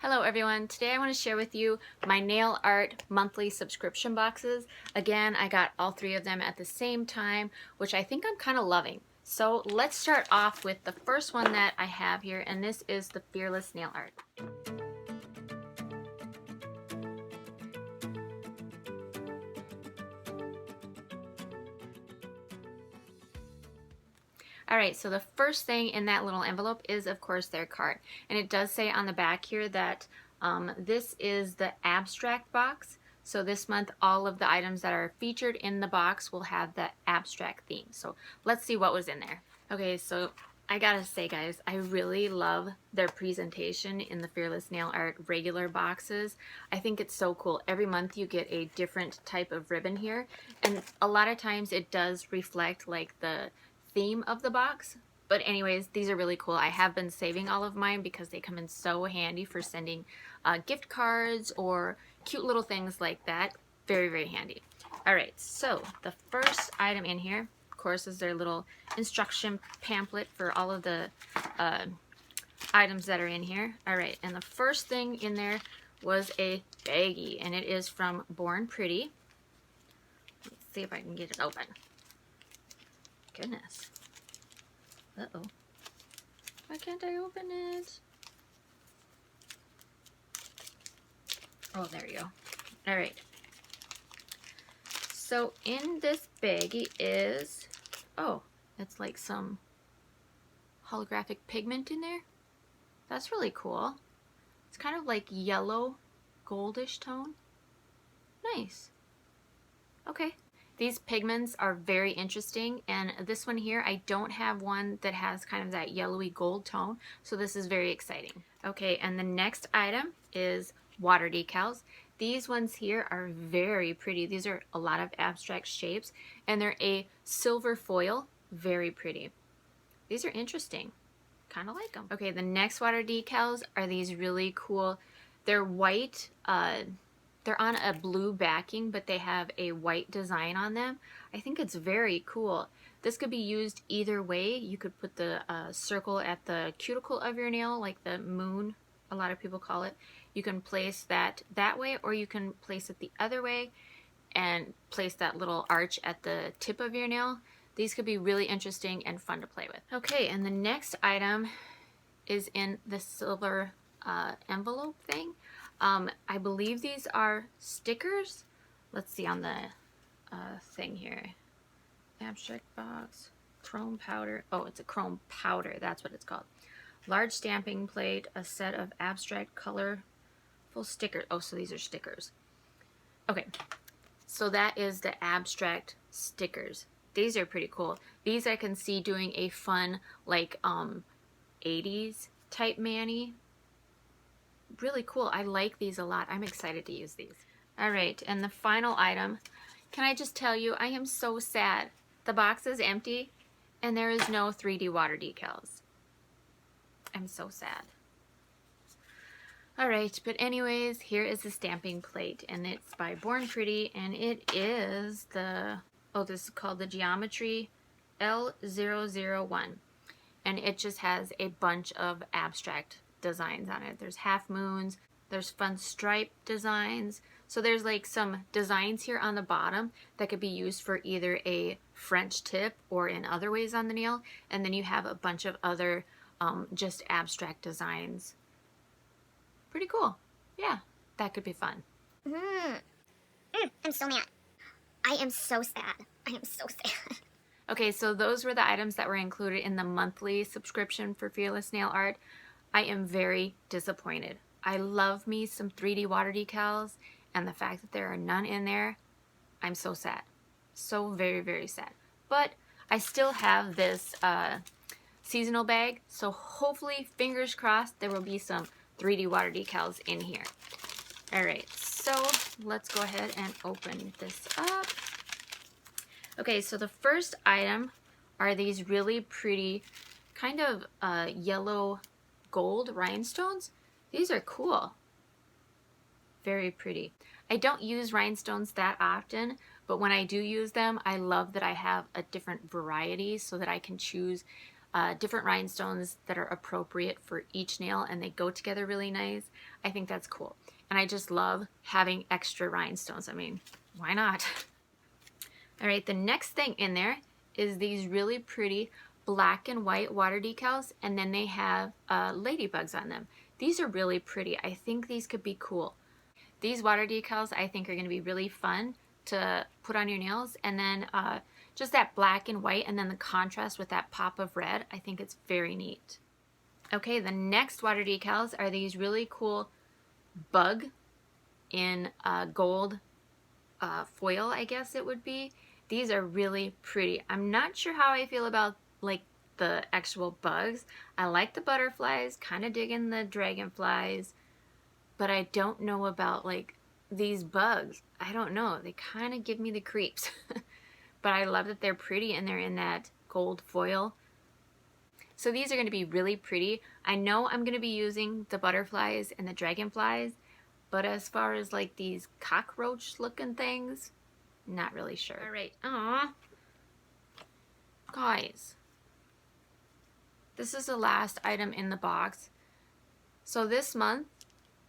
Hello everyone, today I want to share with you my nail art monthly subscription boxes. Again, I got all three of them at the same time, which I think I'm kind of loving. So let's start off with the first one that I have here, and this is the Fearless Nail Art. Alright, so the first thing in that little envelope is of course their card. And it does say on the back here that this is the abstract box. So this month all of the items that are featured in the box will have the abstract theme. So let's see what was in there. Okay, so I gotta say guys, I really love their presentation in the Fearless Nail Art regular boxes. I think it's so cool. Every month you get a different type of ribbon here, and a lot of times it does reflect like the theme of the box. But anyways, these are really cool. I have been saving all of mine because they come in so handy for sending gift cards or cute little things like that. Very, very handy. Alright, so the first item in here, of course, is their little instruction pamphlet for all of the items that are in here. Alright, and the first thing in there was a baggie, and it is from Born Pretty. Let's see if I can get it open. Goodness. Uh-oh. Why can't I open it? Oh, there you go. Alright. So in this baggie is, oh, it's like some holographic pigment in there. That's really cool. It's kind of like yellow, goldish tone. Nice. Okay. These pigments are very interesting, and this one here, I don't have one that has kind of that yellowy gold tone, so this is very exciting. Okay, and the next item is water decals. These ones here are very pretty. These are a lot of abstract shapes, and they're a silver foil. Very pretty. These are interesting. Kind of like them. Okay, the next water decals are these really cool. They're white. They're on a blue backing, but they have a white design on them. I think it's very cool. This could be used either way. You could put the circle at the cuticle of your nail, like the moon, a lot of people call it. You can place that way, or you can place it the other way and place that little arch at the tip of your nail. These could be really interesting and fun to play with. Okay, and the next item is in the silver envelope thing. I believe these are stickers. Let's see on the thing here. Abstract box, chrome powder. Oh, it's a chrome powder. That's what it's called. Large stamping plate, a set of abstract colorful stickers. Oh, so these are stickers. Okay, so that is the abstract stickers. These are pretty cool. These I can see doing a fun like 80s type mani. Really cool. I like these a lot. I'm excited to use these. Alright, and the final item. Can I just tell you, I am so sad. The box is empty and there is no 3D water decals. I'm so sad. Alright, but anyways, here is the stamping plate, and it's by Born Pretty, and it is the, oh, this is called the Geometry L001. And it just has a bunch of abstract designs on it. There's half moons, there's fun stripe designs. So there's like some designs here on the bottom that could be used for either a French tip or in other ways on the nail. And then you have a bunch of other just abstract designs. Pretty cool. Yeah, that could be fun. I'm so mad. I am so sad. I am so sad. Okay, so those were the items that were included in the monthly subscription for Fearless Nail Art. I am very disappointed. I love me some 3D water decals, and the fact that there are none in there, I'm so sad. So very, very sad. But I still have this seasonal bag, so hopefully, fingers crossed, there will be some 3D water decals in here. Alright, so let's go ahead and open this up. Okay, so the first item are these really pretty kind of yellow gold rhinestones. These are cool. Very pretty. I don't use rhinestones that often, but when I do use them, I love that I have a different variety so that I can choose different rhinestones that are appropriate for each nail and they go together really nice. I think that's cool. And I just love having extra rhinestones. I mean, why not? All right, the next thing in there is these really pretty black and white water decals, and then they have ladybugs on them. These are really pretty. I think these could be cool. These water decals I think are going to be really fun to put on your nails, and then just that black and white and then the contrast with that pop of red, I think it's very neat. Okay, the next water decals are these really cool bug in gold foil, I guess it would be. These are really pretty. I'm not sure how I feel about like the actual bugs. I like the butterflies, kind of digging the dragonflies, but I don't know about like these bugs. I don't know. They kind of give me the creeps. But I love that they're pretty and they're in that gold foil. So these are going to be really pretty. I know I'm going to be using the butterflies and the dragonflies, but as far as like these cockroach looking things, not really sure. All right. Aw. Guys, this is the last item in the box. So this month,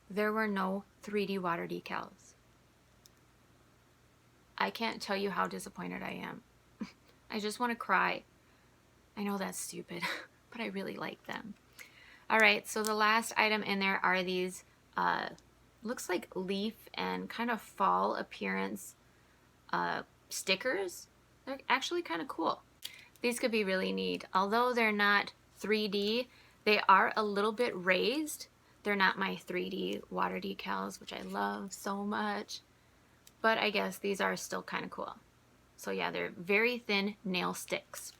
there were no 3D water decals. I can't tell you how disappointed I am. I just want to cry. I know that's stupid, but I really like them. All right, so the last item in there are these, looks like leaf and kind of fall appearance stickers. They're actually kind of cool. These could be really neat. Although they're not 3D, they are a little bit raised. They're not my 3D water decals, which I love so much. But I guess these are still kind of cool. So yeah, they're very thin nail sticks.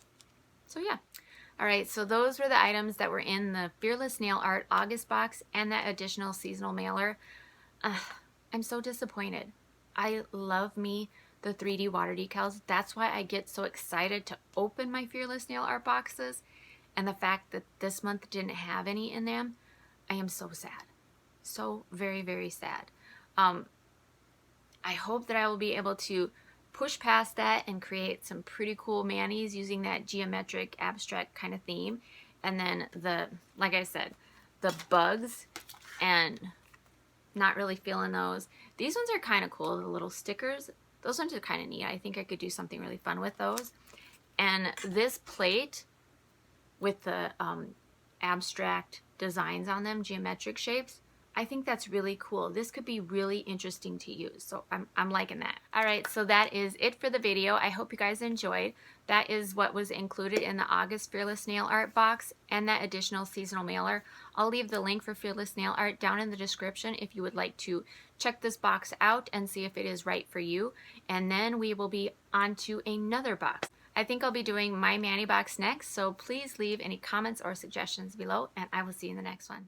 So yeah. All right, so those were the items that were in the Fearless Nail Art August box and that additional seasonal mailer. I'm so disappointed. I love me the 3D water decals. That's why I get so excited to open my Fearless Nail Art boxes. And the fact that this month didn't have any in them, I am so sad. So very, very sad. I hope that I will be able to push past that and create some pretty cool manis using that geometric abstract kind of theme. And then like I said, the bugs, and not really feeling those. These ones are kind of cool, the little stickers. Those ones are kind of neat. I think I could do something really fun with those. And this plate with the abstract designs on them, geometric shapes, I think that's really cool. This could be really interesting to use. So I'm liking that. All right, so that is it for the video. I hope you guys enjoyed. That is what was included in the August Fearless Nail Art box and that additional seasonal mailer. I'll leave the link for Fearless Nail Art down in the description if you would like to check this box out and see if it is right for you. And then we will be on to another box. I think I'll be doing my Mani box next, so please leave any comments or suggestions below, and I will see you in the next one.